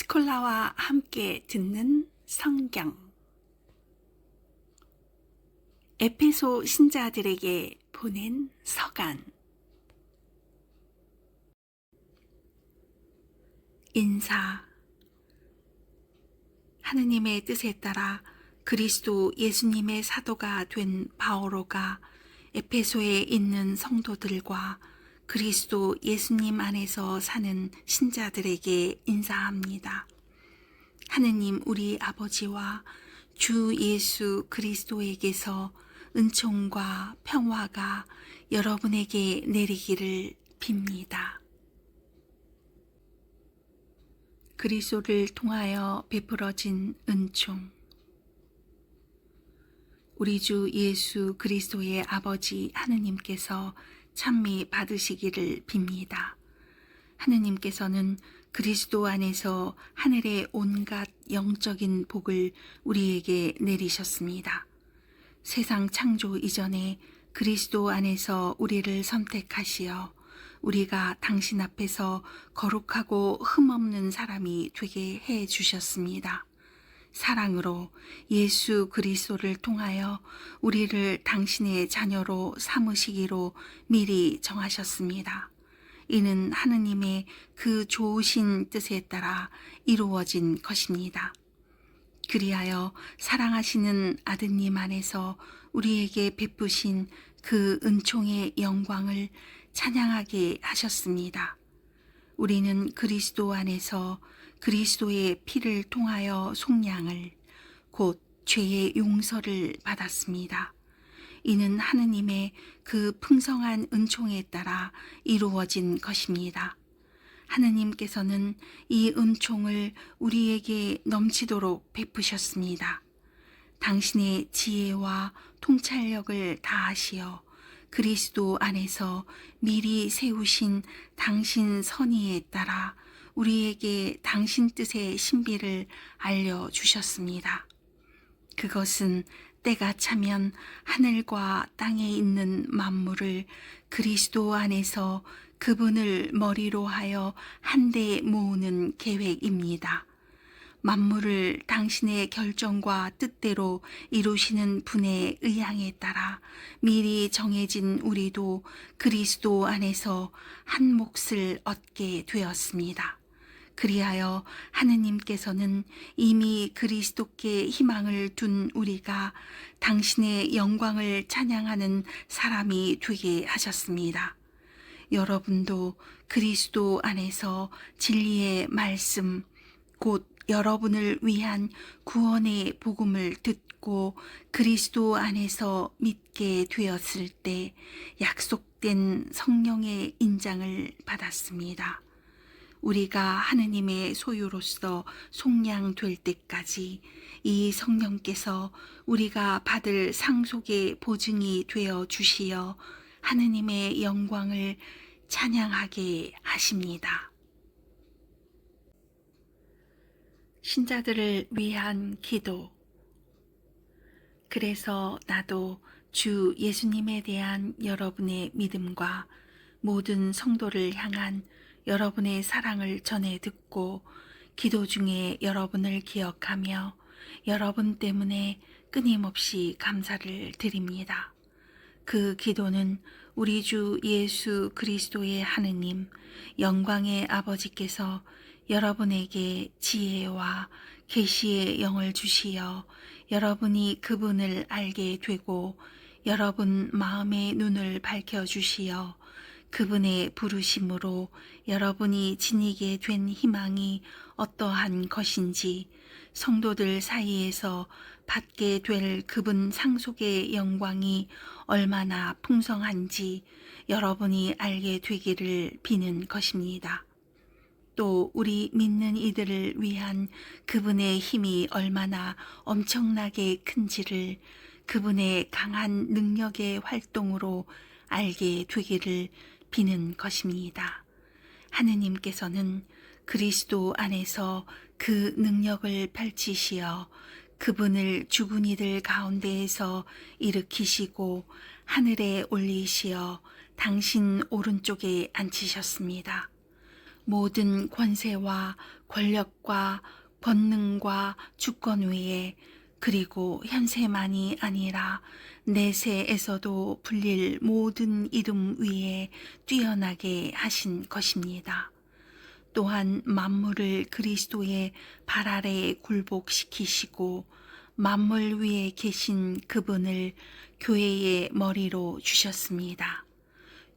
스콜라와 함께 듣는 성경. 에페소 신자들에게 보낸 서간. 인사. 하느님의 뜻에 따라 그리스도 예수님의 사도가 된 바오로가 에페소에 있는 성도들과 그리스도 예수님 안에서 사는 신자들에게 인사합니다. 하느님 우리 아버지와 주 예수 그리스도에게서 은총과 평화가 여러분에게 내리기를 빕니다. 그리스도를 통하여 베풀어진 은총. 우리 주 예수 그리스도의 아버지 하느님께서 찬미 받으시기를 빕니다. 하느님께서는 그리스도 안에서 하늘의 온갖 영적인 복을 우리에게 내리셨습니다. 세상 창조 이전에 그리스도 안에서 우리를 선택하시어 우리가 당신 앞에서 거룩하고 흠없는 사람이 되게 해 주셨습니다. 사랑으로 예수 그리스도를 통하여 우리를 당신의 자녀로 삼으시기로 미리 정하셨습니다. 이는 하느님의 그 좋으신 뜻에 따라 이루어진 것입니다. 그리하여 사랑하시는 아드님 안에서 우리에게 베푸신 그 은총의 영광을 찬양하게 하셨습니다. 우리는 그리스도 안에서 그리스도의 피를 통하여 속량을 곧 죄의 용서를 받았습니다. 이는 하느님의 그 풍성한 은총에 따라 이루어진 것입니다. 하느님께서는 이 은총을 우리에게 넘치도록 베푸셨습니다. 당신의 지혜와 통찰력을 다하시어 그리스도 안에서 미리 세우신 당신 선의에 따라 우리에게 당신 뜻의 신비를 알려주셨습니다. 그것은 때가 차면 하늘과 땅에 있는 만물을 그리스도 안에서 그분을 머리로 하여 한데 모으는 계획입니다. 만물을 당신의 결정과 뜻대로 이루시는 분의 의향에 따라 미리 정해진 우리도 그리스도 안에서 한 몫을 얻게 되었습니다. 그리하여 하느님께서는 이미 그리스도께 희망을 둔 우리가 당신의 영광을 찬양하는 사람이 되게 하셨습니다. 여러분도 그리스도 안에서 진리의 말씀, 곧 여러분을 위한 구원의 복음을 듣고 그리스도 안에서 믿게 되었을 때 약속된 성령의 인장을 받았습니다. 우리가 하느님의 소유로서 속량될 때까지 이 성령께서 우리가 받을 상속의 보증이 되어 주시어 하느님의 영광을 찬양하게 하십니다. 신자들을 위한 기도. 그래서 나도 주 예수님에 대한 여러분의 믿음과 모든 성도를 향한 여러분의 사랑을 전해 듣고 기도 중에 여러분을 기억하며 여러분 때문에 끊임없이 감사를 드립니다. 그 기도는 우리 주 예수 그리스도의 하느님 영광의 아버지께서 여러분에게 지혜와 계시의 영을 주시어 여러분이 그분을 알게 되고 여러분 마음의 눈을 밝혀주시어 그분의 부르심으로 여러분이 지니게 된 희망이 어떠한 것인지 성도들 사이에서 받게 될 그분 상속의 영광이 얼마나 풍성한지 여러분이 알게 되기를 비는 것입니다. 또 우리 믿는 이들을 위한 그분의 힘이 얼마나 엄청나게 큰지를 그분의 강한 능력의 활동으로 알게 되기를 비는 것입니다. 하느님께서는 그리스도 안에서 그 능력을 펼치시어 그분을 죽은 이들 가운데에서 일으키시고 하늘에 올리시어 당신 오른쪽에 앉히셨습니다. 모든 권세와 권력과 권능과 주권 위에 그리고 현세만이 아니라 내세에서도 불릴 모든 이름 위에 뛰어나게 하신 것입니다. 또한 만물을 그리스도의 발 아래에 굴복시키시고 만물 위에 계신 그분을 교회의 머리로 주셨습니다.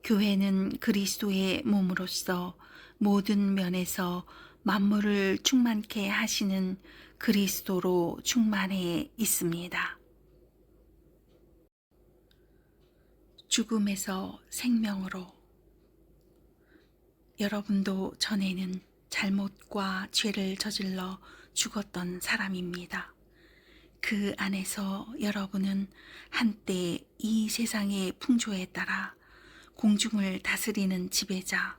교회는 그리스도의 몸으로서 모든 면에서 만물을 충만케 하시는 그리스도로 충만해 있습니다. 죽음에서 생명으로. 여러분도 전에는 잘못과 죄를 저질러 죽었던 사람입니다. 그 안에서 여러분은 한때 이 세상의 풍조에 따라 공중을 다스리는 지배자,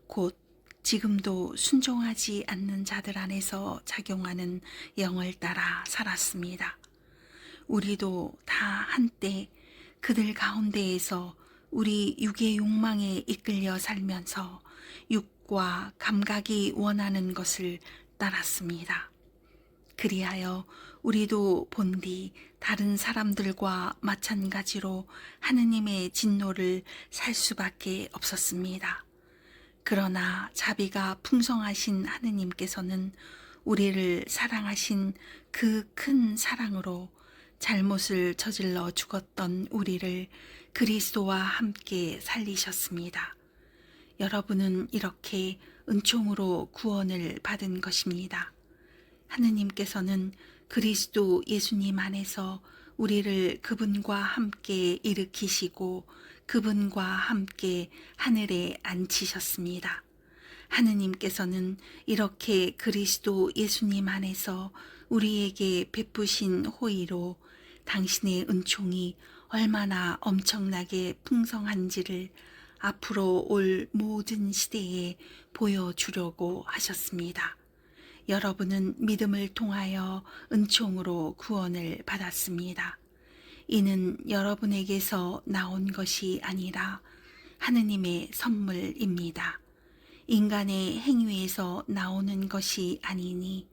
곧 지금도 순종하지 않는 자들 안에서 작용하는 영을 따라 살았습니다. 우리도 다 한때 그들 가운데에서 우리 육의 욕망에 이끌려 살면서 육과 감각이 원하는 것을 따랐습니다. 그리하여 우리도 본디 다른 사람들과 마찬가지로 하느님의 진노를 살 수밖에 없었습니다. 그러나 자비가 풍성하신 하느님께서는 우리를 사랑하신 그 큰 사랑으로 잘못을 저질러 죽었던 우리를 그리스도와 함께 살리셨습니다. 여러분은 이렇게 은총으로 구원을 받은 것입니다. 하느님께서는 그리스도 예수님 안에서 우리를 그분과 함께 일으키시고 그분과 함께 하늘에 앉히셨습니다. 하느님께서는 이렇게 그리스도 예수님 안에서 우리에게 베푸신 호의로 당신의 은총이 얼마나 엄청나게 풍성한지를 앞으로 올 모든 시대에 보여주려고 하셨습니다. 여러분은 믿음을 통하여 은총으로 구원을 받았습니다. 이는 여러분에게서 나온 것이 아니라 하느님의 선물입니다. 인간의 행위에서 나오는 것이 아니니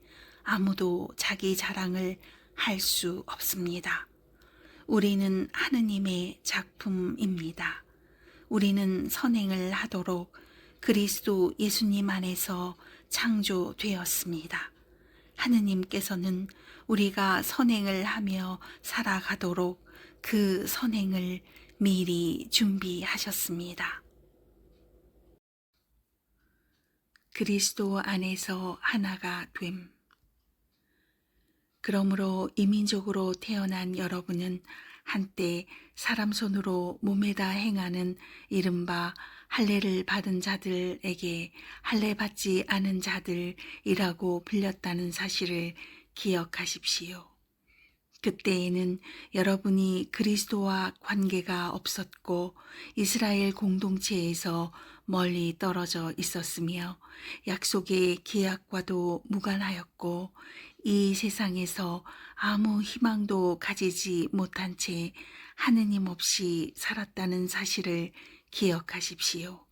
아무도 자기 자랑을 할 수 없습니다. 우리는 하느님의 작품입니다. 우리는 선행을 하도록 그리스도 예수님 안에서 창조되었습니다. 하느님께서는 우리가 선행을 하며 살아가도록 그 선행을 미리 준비하셨습니다. 그리스도 안에서 하나가 됨. 그러므로 이민족으로 태어난 여러분은 한때 사람 손으로 몸에다 행하는 이른바 할례를 받은 자들에게 할례 받지 않은 자들이라고 불렸다는 사실을 기억하십시오. 그때에는 여러분이 그리스도와 관계가 없었고 이스라엘 공동체에서 멀리 떨어져 있었으며 약속의 기약과도 무관하였고 이 세상에서 아무 희망도 가지지 못한 채 하느님 없이 살았다는 사실을 기억하십시오.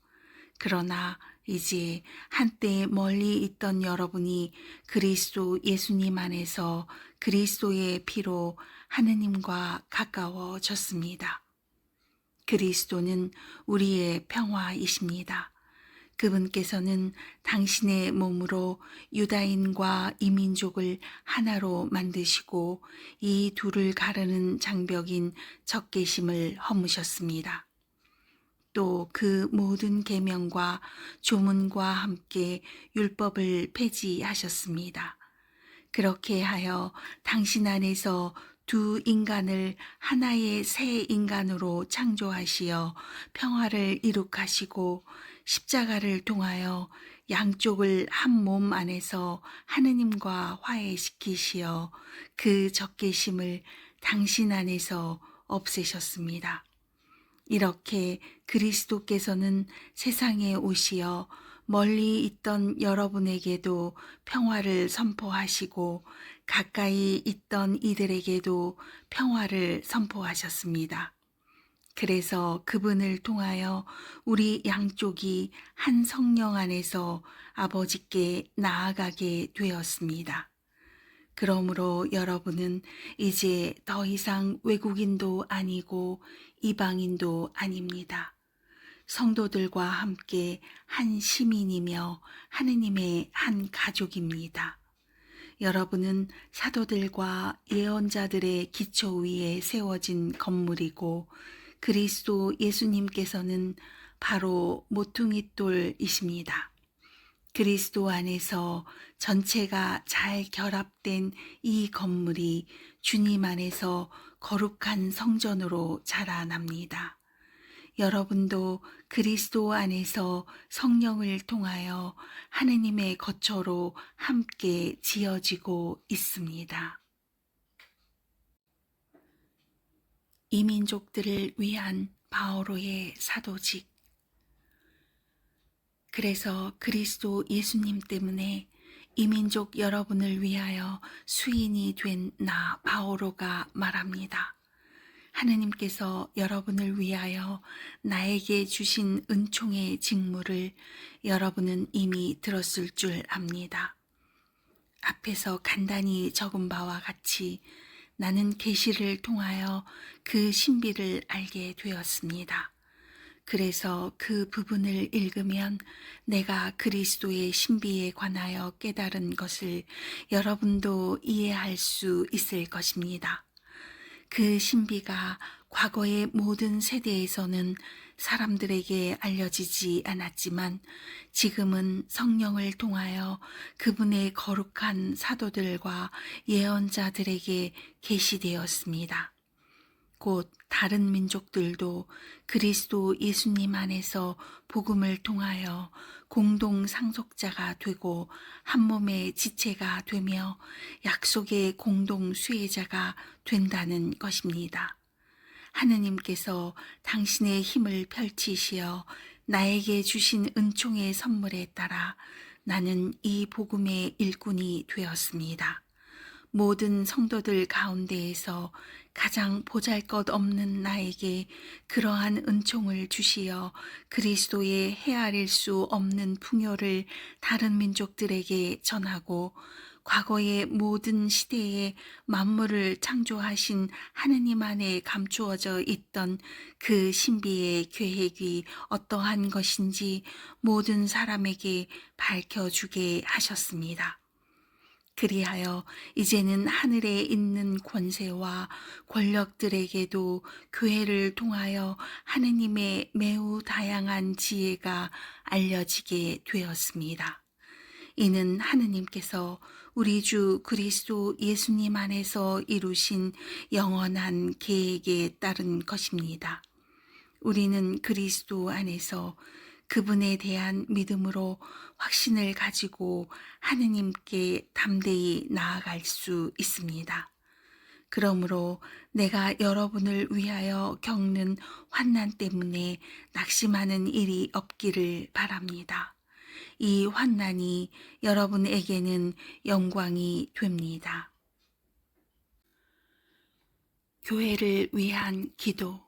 그러나 이제 한때 멀리 있던 여러분이 그리스도 예수님 안에서 그리스도의 피로 하느님과 가까워졌습니다. 그리스도는 우리의 평화이십니다. 그분께서는 당신의 몸으로 유다인과 이민족을 하나로 만드시고 이 둘을 가르는 장벽인 적개심을 허무셨습니다. 또 그 모든 계명과 조문과 함께 율법을 폐지하셨습니다. 그렇게 하여 당신 안에서 두 인간을 하나의 새 인간으로 창조하시어 평화를 이룩하시고 십자가를 통하여 양쪽을 한 몸 안에서 하느님과 화해시키시어 그 적개심을 당신 안에서 없애셨습니다. 이렇게 그리스도께서는 세상에 오시어 멀리 있던 여러분에게도 평화를 선포하시고 가까이 있던 이들에게도 평화를 선포하셨습니다. 그래서 그분을 통하여 우리 양쪽이 한 성령 안에서 아버지께 나아가게 되었습니다. 그러므로 여러분은 이제 더 이상 외국인도 아니고 이방인도 아닙니다. 성도들과 함께 한 시민이며 하느님의 한 가족입니다. 여러분은 사도들과 예언자들의 기초 위에 세워진 건물이고 그리스도 예수님께서는 바로 모퉁이돌이십니다. 그리스도 안에서 전체가 잘 결합된 이 건물이 주님 안에서 거룩한 성전으로 자라납니다. 여러분도 그리스도 안에서 성령을 통하여 하느님의 거처로 함께 지어지고 있습니다. 이민족들을 위한 바오로의 사도직. 그래서 그리스도 예수님 때문에 이민족 여러분을 위하여 수인이 된 나 바오로가 말합니다. 하느님께서 여러분을 위하여 나에게 주신 은총의 직무를 여러분은 이미 들었을 줄 압니다. 앞에서 간단히 적은 바와 같이 나는 계시를 통하여 그 신비를 알게 되었습니다. 그래서 그 부분을 읽으면 내가 그리스도의 신비에 관하여 깨달은 것을 여러분도 이해할 수 있을 것입니다. 그 신비가 과거의 모든 세대에서는 사람들에게 알려지지 않았지만 지금은 성령을 통하여 그분의 거룩한 사도들과 예언자들에게 계시되었습니다. 곧 다른 민족들도 그리스도 예수님 안에서 복음을 통하여 공동 상속자가 되고 한 몸의 지체가 되며 약속의 공동 수혜자가 된다는 것입니다. 하느님께서 당신의 힘을 펼치시어 나에게 주신 은총의 선물에 따라 나는 이 복음의 일꾼이 되었습니다. 모든 성도들 가운데에서 가장 보잘것없는 나에게 그러한 은총을 주시어 그리스도의 헤아릴 수 없는 풍요를 다른 민족들에게 전하고 과거의 모든 시대에 만물을 창조하신 하느님 안에 감추어져 있던 그 신비의 계획이 어떠한 것인지 모든 사람에게 밝혀주게 하셨습니다. 그리하여 이제는 하늘에 있는 권세와 권력들에게도 교회를 통하여 하느님의 매우 다양한 지혜가 알려지게 되었습니다. 이는 하느님께서 우리 주 그리스도 예수님 안에서 이루신 영원한 계획에 따른 것입니다. 우리는 그리스도 안에서 그분에 대한 믿음으로 확신을 가지고 하느님께 담대히 나아갈 수 있습니다. 그러므로 내가 여러분을 위하여 겪는 환난 때문에 낙심하는 일이 없기를 바랍니다. 이 환난이 여러분에게는 영광이 됩니다. 교회를 위한 기도.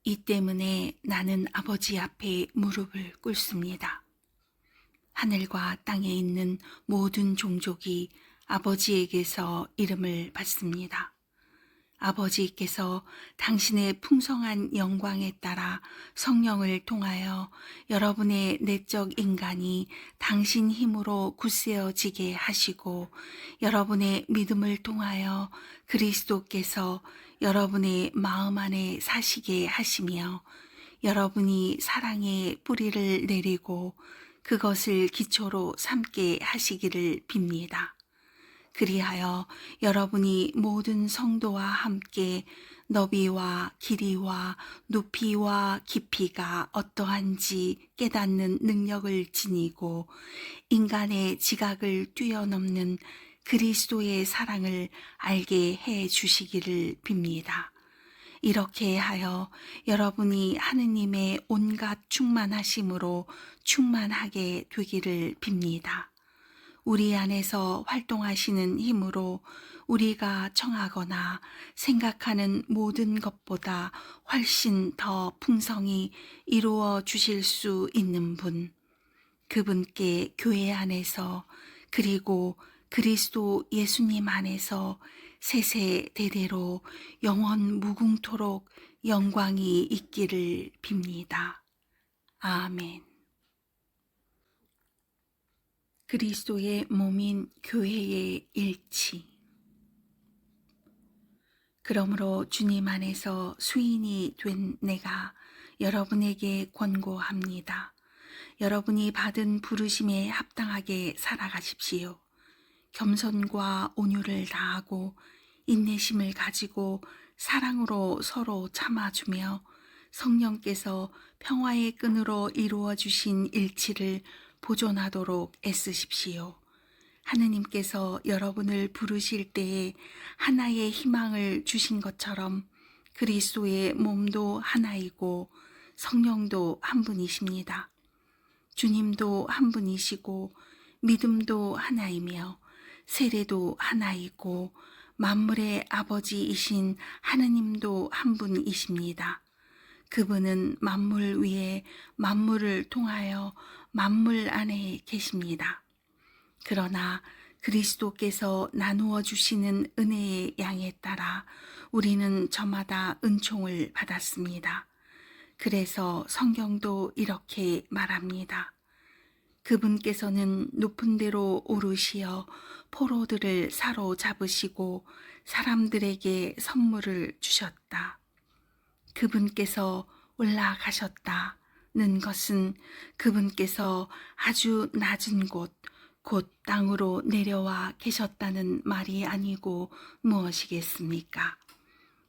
이 때문에 나는 아버지 앞에 무릎을 꿇습니다. 하늘과 땅에 있는 모든 종족이 아버지에게서 이름을 받습니다. 아버지께서 당신의 풍성한 영광에 따라 성령을 통하여 여러분의 내적 인간이 당신 힘으로 굳세어지게 하시고 여러분의 믿음을 통하여 그리스도께서 여러분의 마음 안에 사시게 하시며 여러분이 사랑의 뿌리를 내리고 그것을 기초로 삼게 하시기를 빕니다. 그리하여 여러분이 모든 성도와 함께 너비와 길이와 높이와 깊이가 어떠한지 깨닫는 능력을 지니고 인간의 지각을 뛰어넘는 그리스도의 사랑을 알게 해 주시기를 빕니다. 이렇게 하여 여러분이 하느님의 온갖 충만하심으로 충만하게 되기를 빕니다. 우리 안에서 활동하시는 힘으로 우리가 청하거나 생각하는 모든 것보다 훨씬 더 풍성히 이루어 주실 수 있는 분, 그분께 교회 안에서 그리고 그리스도 예수님 안에서 세세대대로 영원 무궁토록 영광이 있기를 빕니다. 아멘. 그리스도의 몸인 교회의 일치. 그러므로 주님 안에서 수인이 된 내가 여러분에게 권고합니다. 여러분이 받은 부르심에 합당하게 살아가십시오. 겸손과 온유를 다하고 인내심을 가지고 사랑으로 서로 참아주며 성령께서 평화의 끈으로 이루어 주신 일치를 보존하도록 애쓰십시오. 하느님께서 여러분을 부르실 때에 하나의 희망을 주신 것처럼 그리스도의 몸도 하나이고 성령도 한 분이십니다. 주님도 한 분이시고 믿음도 하나이며 세례도 하나이고 만물의 아버지이신 하느님도 한 분이십니다. 그분은 만물 위에 만물을 통하여 만물 안에 계십니다. 그러나 그리스도께서 나누어 주시는 은혜의 양에 따라 우리는 저마다 은총을 받았습니다. 그래서 성경도 이렇게 말합니다. 그분께서는 높은 데로 오르시어 포로들을 사로잡으시고 사람들에게 선물을 주셨다. 그분께서 올라가셨다는 것은 그분께서 아주 낮은 곳, 곧 땅으로 내려와 계셨다는 말이 아니고 무엇이겠습니까?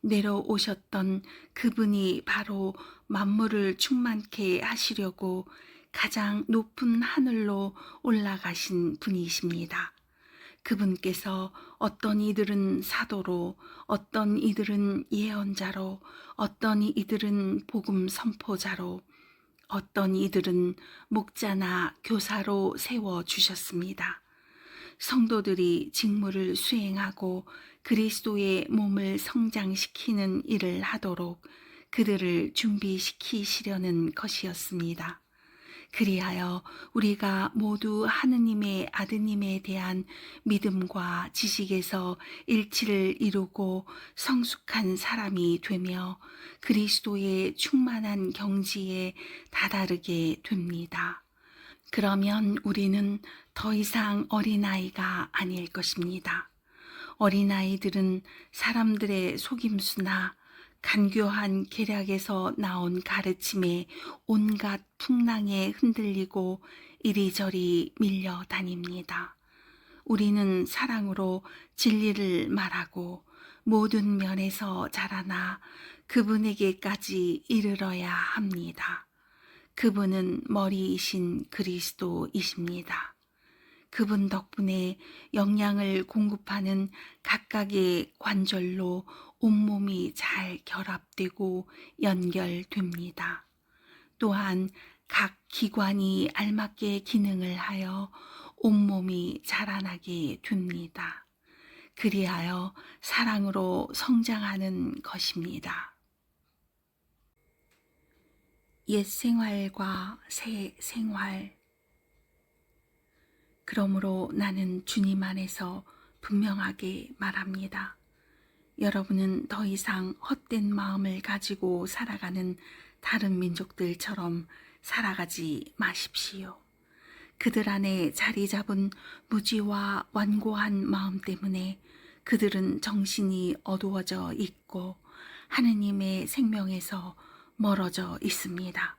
내려오셨던 그분이 바로 만물을 충만케 하시려고 가장 높은 하늘로 올라가신 분이십니다. 그분께서 어떤 이들은 사도로, 어떤 이들은 예언자로, 어떤 이들은 복음 선포자로, 어떤 이들은 목자나 교사로 세워주셨습니다. 성도들이 직무를 수행하고 그리스도의 몸을 성장시키는 일을 하도록 그들을 준비시키시려는 것이었습니다. 그리하여 우리가 모두 하느님의 아드님에 대한 믿음과 지식에서 일치를 이루고 성숙한 사람이 되며 그리스도의 충만한 경지에 다다르게 됩니다. 그러면 우리는 더 이상 어린아이가 아닐 것입니다. 어린아이들은 사람들의 속임수나 간교한 계략에서 나온 가르침에 온갖 풍랑에 흔들리고 이리저리 밀려다닙니다. 우리는 사랑으로 진리를 말하고 모든 면에서 자라나 그분에게까지 이르러야 합니다. 그분은 머리이신 그리스도이십니다. 그분 덕분에 영양을 공급하는 각각의 관절로 온몸이 잘 결합되고 연결됩니다. 또한 각 기관이 알맞게 기능을 하여 온몸이 자라나게 됩니다. 그리하여 사랑으로 성장하는 것입니다. 옛 생활과 새 생활. 그러므로 나는 주님 안에서 분명하게 말합니다. 여러분은 더 이상 헛된 마음을 가지고 살아가는 다른 민족들처럼 살아가지 마십시오. 그들 안에 자리 잡은 무지와 완고한 마음 때문에 그들은 정신이 어두워져 있고 하느님의 생명에서 멀어져 있습니다.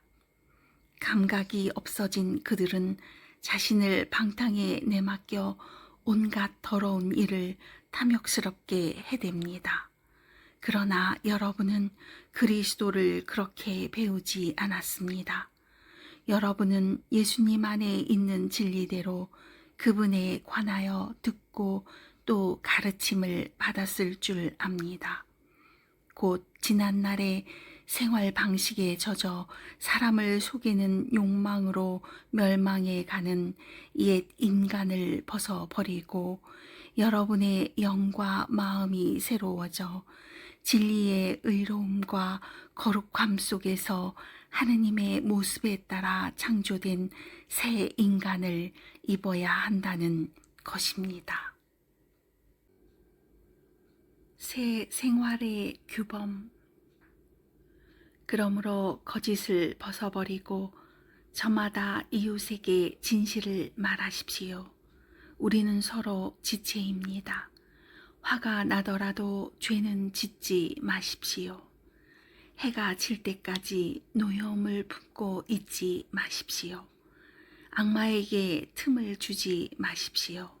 감각이 없어진 그들은 자신을 방탕에 내맡겨 온갖 더러운 일을 탐욕스럽게 해댑니다. 그러나 여러분은 그리스도를 그렇게 배우지 않았습니다. 여러분은 예수님 안에 있는 진리대로 그분에 관하여 듣고 또 가르침을 받았을 줄 압니다. 곧 지난날에 생활 방식에 젖어 사람을 속이는 욕망으로 멸망해 가는 옛 인간을 벗어버리고 여러분의 영과 마음이 새로워져 진리의 의로움과 거룩함 속에서 하느님의 모습에 따라 창조된 새 인간을 입어야 한다는 것입니다. 새 생활의 규범. 그러므로 거짓을 벗어버리고 저마다 이웃에게 진실을 말하십시오. 우리는 서로 지체입니다. 화가 나더라도 죄는 짓지 마십시오. 해가 질 때까지 노여움을 품고 있지 마십시오. 악마에게 틈을 주지 마십시오.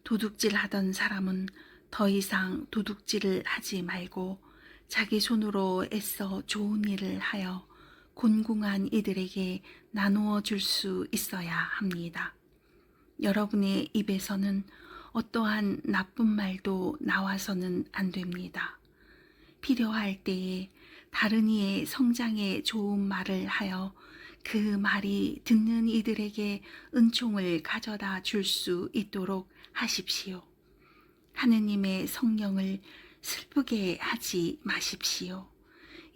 도둑질하던 사람은 더 이상 도둑질을 하지 말고 자기 손으로 애써 좋은 일을 하여 곤궁한 이들에게 나누어 줄 수 있어야 합니다. 여러분의 입에서는 어떠한 나쁜 말도 나와서는 안 됩니다. 필요할 때에 다른 이의 성장에 좋은 말을 하여 그 말이 듣는 이들에게 은총을 가져다 줄 수 있도록 하십시오. 하느님의 성령을 슬프게 하지 마십시오.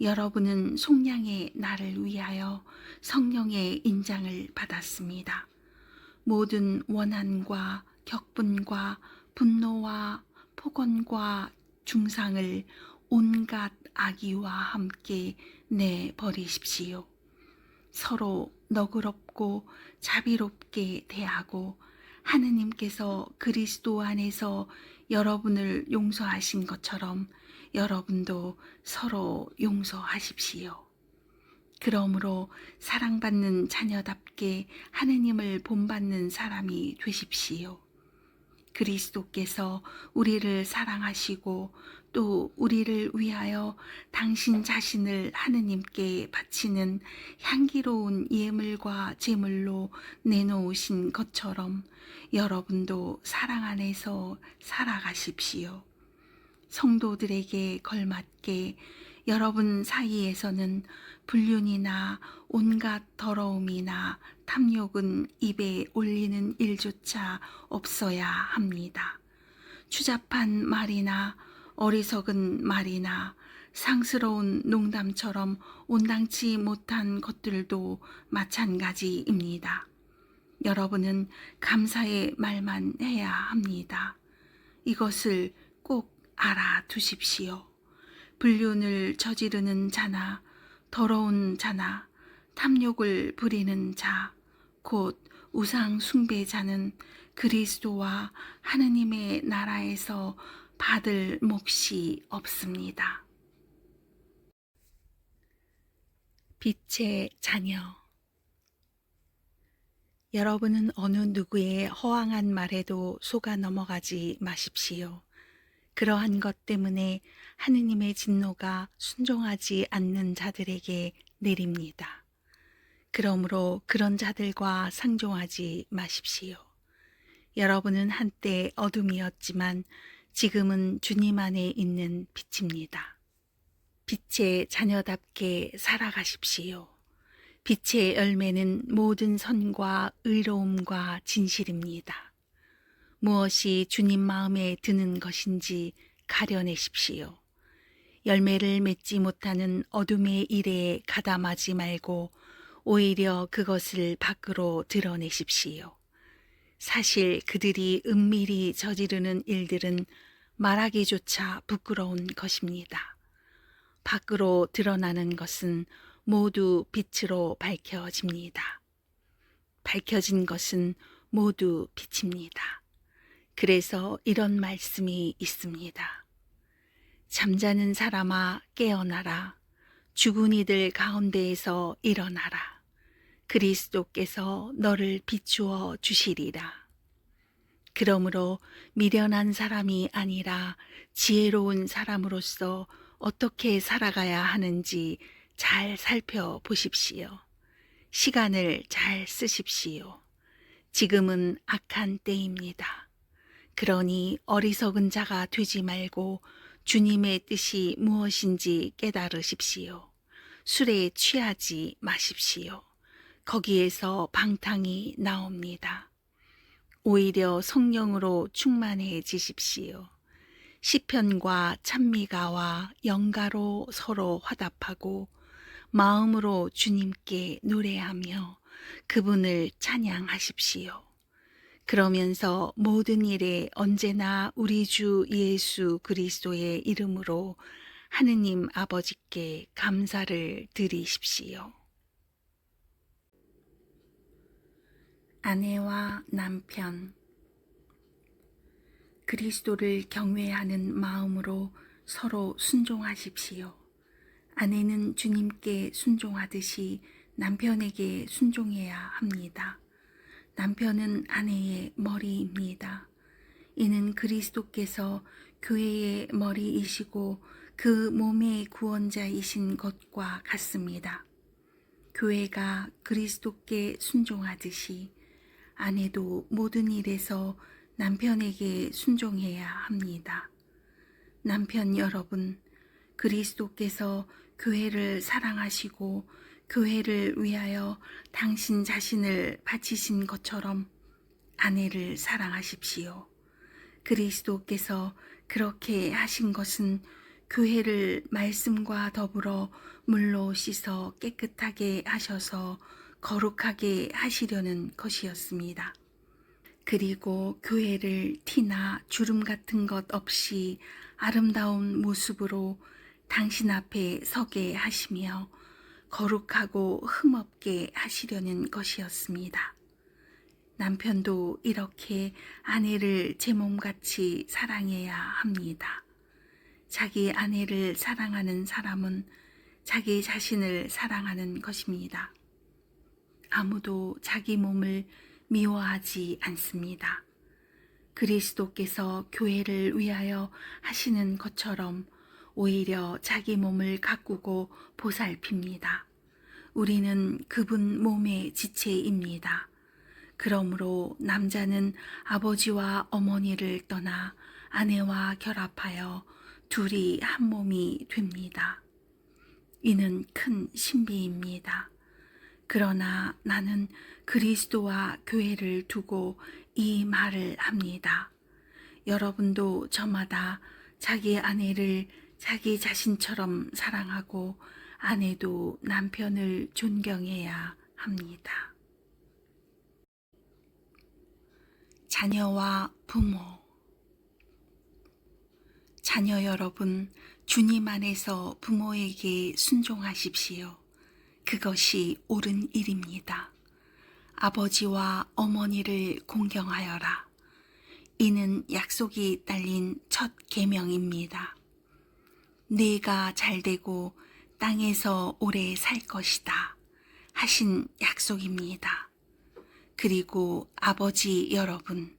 여러분은 속량의 날을 위하여 성령의 인장을 받았습니다. 모든 원한과 격분과 분노와 폭언과 중상을 온갖 악의와 함께 내버리십시오. 서로 너그럽고 자비롭게 대하고 하느님께서 그리스도 안에서 여러분을 용서하신 것처럼 여러분도 서로 용서하십시오. 그러므로 사랑받는 자녀답게 하느님을 본받는 사람이 되십시오. 그리스도께서 우리를 사랑하시고 또 우리를 위하여 당신 자신을 하느님께 바치는 향기로운 예물과 제물로 내놓으신 것처럼 여러분도 사랑 안에서 살아가십시오. 성도들에게 걸맞게 여러분 사이에서는 불륜이나 온갖 더러움이나 탐욕은 입에 올리는 일조차 없어야 합니다. 추잡한 말이나 어리석은 말이나 상스러운 농담처럼 온당치 못한 것들도 마찬가지입니다. 여러분은 감사의 말만 해야 합니다. 이것을 꼭 알아두십시오. 불륜을 저지르는 자나 더러운 자나 탐욕을 부리는 자, 곧 우상 숭배자는 그리스도와 하느님의 나라에서 받을 몫이 없습니다. 빛의 자녀. 여러분은 어느 누구의 허황한 말에도 속아 넘어가지 마십시오. 그러한 것 때문에 하느님의 진노가 순종하지 않는 자들에게 내립니다. 그러므로 그런 자들과 상종하지 마십시오. 여러분은 한때 어둠이었지만 지금은 주님 안에 있는 빛입니다. 빛의 자녀답게 살아가십시오. 빛의 열매는 모든 선과 의로움과 진실입니다. 무엇이 주님 마음에 드는 것인지 가려내십시오. 열매를 맺지 못하는 어둠의 일에 가담하지 말고 오히려 그것을 밖으로 드러내십시오. 사실 그들이 은밀히 저지르는 일들은 말하기조차 부끄러운 것입니다. 밖으로 드러나는 것은 모두 빛으로 밝혀집니다. 밝혀진 것은 모두 빛입니다. 그래서 이런 말씀이 있습니다. 잠자는 사람아 깨어나라. 죽은 이들 가운데에서 일어나라. 그리스도께서 너를 비추어 주시리라. 그러므로 미련한 사람이 아니라 지혜로운 사람으로서 어떻게 살아가야 하는지 잘 살펴보십시오. 시간을 잘 쓰십시오. 지금은 악한 때입니다. 그러니 어리석은 자가 되지 말고 주님의 뜻이 무엇인지 깨달으십시오. 술에 취하지 마십시오. 거기에서 방탕이 나옵니다. 오히려 성령으로 충만해지십시오. 시편과 찬미가와 영가로 서로 화답하고 마음으로 주님께 노래하며 그분을 찬양하십시오. 그러면서 모든 일에 언제나 우리 주 예수 그리스도의 이름으로 하느님 아버지께 감사를 드리십시오. 아내와 남편, 그리스도를 경외하는 마음으로 서로 순종하십시오. 아내는 주님께 순종하듯이 남편에게 순종해야 합니다. 남편은 아내의 머리입니다. 이는 그리스도께서 교회의 머리이시고 그 몸의 구원자이신 것과 같습니다. 교회가 그리스도께 순종하듯이 아내도 모든 일에서 남편에게 순종해야 합니다. 남편 여러분, 그리스도께서 교회를 사랑하시고 교회를 위하여 당신 자신을 바치신 것처럼 아내를 사랑하십시오. 그리스도께서 그렇게 하신 것은 교회를 말씀과 더불어 물로 씻어 깨끗하게 하셔서 거룩하게 하시려는 것이었습니다. 그리고 교회를 티나 주름 같은 것 없이 아름다운 모습으로 당신 앞에 서게 하시며 거룩하고 흠없게 하시려는 것이었습니다. 남편도 이렇게 아내를 제 몸같이 사랑해야 합니다. 자기 아내를 사랑하는 사람은 자기 자신을 사랑하는 것입니다. 아무도 자기 몸을 미워하지 않습니다. 그리스도께서 교회를 위하여 하시는 것처럼 오히려 자기 몸을 가꾸고 보살핍니다. 우리는 그분 몸의 지체입니다. 그러므로 남자는 아버지와 어머니를 떠나 아내와 결합하여 둘이 한 몸이 됩니다. 이는 큰 신비입니다. 그러나 나는 그리스도와 교회를 두고 이 말을 합니다. 여러분도 저마다 자기 아내를 자기 자신처럼 사랑하고 아내도 남편을 존경해야 합니다. 자녀와 부모, 자녀 여러분, 주님 안에서 부모에게 순종하십시오. 그것이 옳은 일입니다. 아버지와 어머니를 공경하여라. 이는 약속이 딸린 첫 계명입니다. 네가 잘되고 땅에서 오래 살 것이다 하신 약속입니다. 그리고 아버지 여러분,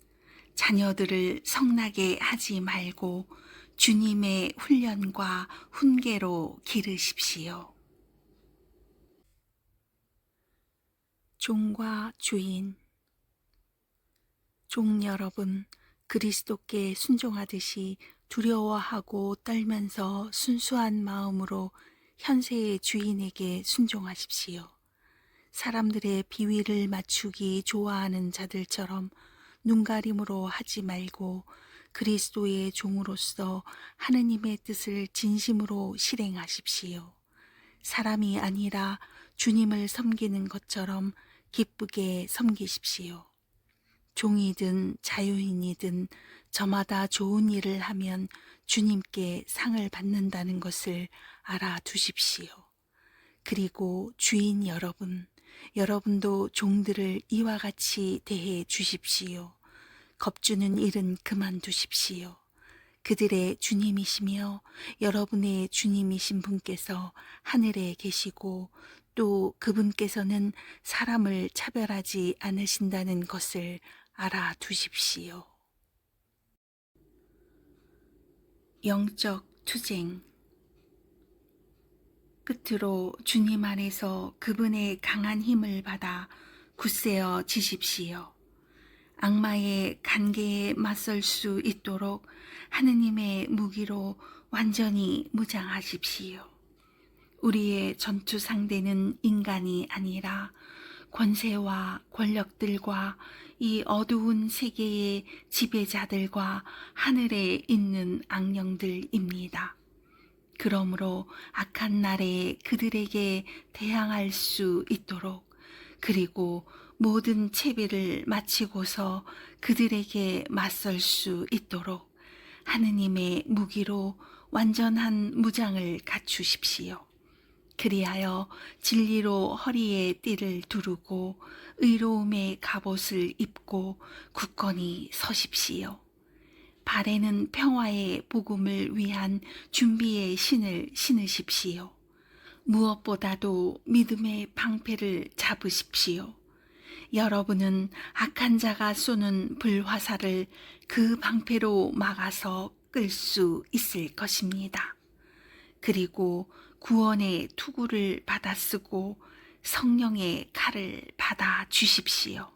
자녀들을 성나게 하지 말고 주님의 훈련과 훈계로 기르십시오. 종과 주인, 종 여러분, 그리스도께 순종하듯이 두려워하고 떨면서 순수한 마음으로 현세의 주인에게 순종하십시오. 사람들의 비위를 맞추기 좋아하는 자들처럼 눈가림으로 하지 말고 그리스도의 종으로서 하느님의 뜻을 진심으로 실행하십시오. 사람이 아니라 주님을 섬기는 것처럼 기쁘게 섬기십시오. 종이든 자유인이든 저마다 좋은 일을 하면 주님께 상을 받는다는 것을 알아두십시오. 그리고 주인 여러분, 여러분도 종들을 이와 같이 대해 주십시오. 겁주는 일은 그만두십시오. 그들의 주님이시며 여러분의 주님이신 분께서 하늘에 계시고 또 그분께서는 사람을 차별하지 않으신다는 것을 알아두십시오. 영적 투쟁. 끝으로 주님 안에서 그분의 강한 힘을 받아 굳세어 지십시오. 악마의 간계에 맞설 수 있도록 하느님의 무기로 완전히 무장하십시오. 우리의 전투 상대는 인간이 아니라 권세와 권력들과 이 어두운 세계의 지배자들과 하늘에 있는 악령들입니다. 그러므로 악한 날에 그들에게 대항할 수 있도록, 그리고 모든 채비를 마치고서 그들에게 맞설 수 있도록 하느님의 무기로 완전한 무장을 갖추십시오. 그리하여 진리로 허리에 띠를 두르고 의로움의 갑옷을 입고 굳건히 서십시오. 발에는 평화의 복음을 위한 준비의 신을 신으십시오. 무엇보다도 믿음의 방패를 잡으십시오. 여러분은 악한 자가 쏘는 불화살을 그 방패로 막아서 끌 수 있을 것입니다. 그리고 구원의 투구를 받아 쓰고 성령의 칼을 받아 주십시오.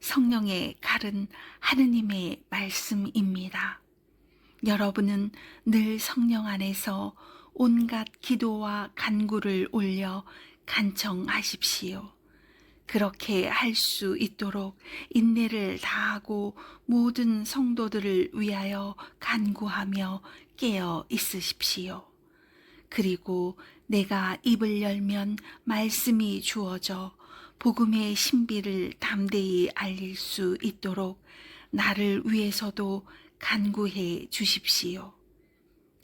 성령의 칼은 하느님의 말씀입니다. 여러분은 늘 성령 안에서 온갖 기도와 간구를 올려 간청하십시오. 그렇게 할 수 있도록 인내를 다하고 모든 성도들을 위하여 간구하며 깨어 있으십시오. 그리고 내가 입을 열면 말씀이 주어져 복음의 신비를 담대히 알릴 수 있도록 나를 위해서도 간구해 주십시오.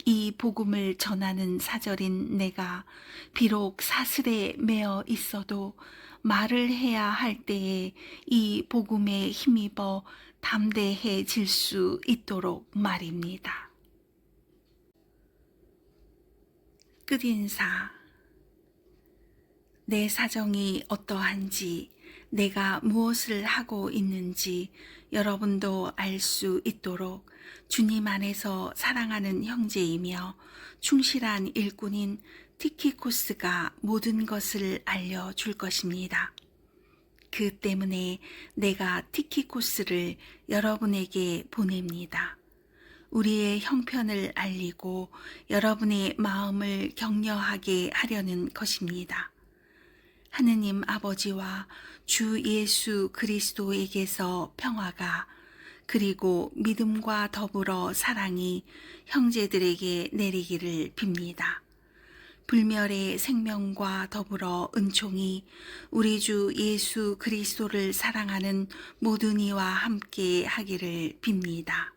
이 복음을 전하는 사절인 내가 비록 사슬에 매어 있어도 말을 해야 할 때에 이 복음에 힘입어 담대해질 수 있도록 말입니다. 끝인사. 내 사정이 어떠한지, 내가 무엇을 하고 있는지 여러분도 알 수 있도록 주님 안에서 사랑하는 형제이며 충실한 일꾼인 티키코스가 모든 것을 알려줄 것입니다. 그 때문에 내가 티키코스를 여러분에게 보냅니다. 우리의 형편을 알리고 여러분의 마음을 격려하게 하려는 것입니다. 하느님 아버지와 주 예수 그리스도에게서 평화가, 그리고 믿음과 더불어 사랑이 형제들에게 내리기를 빕니다. 불멸의 생명과 더불어 은총이 우리 주 예수 그리스도를 사랑하는 모든 이와 함께 하기를 빕니다.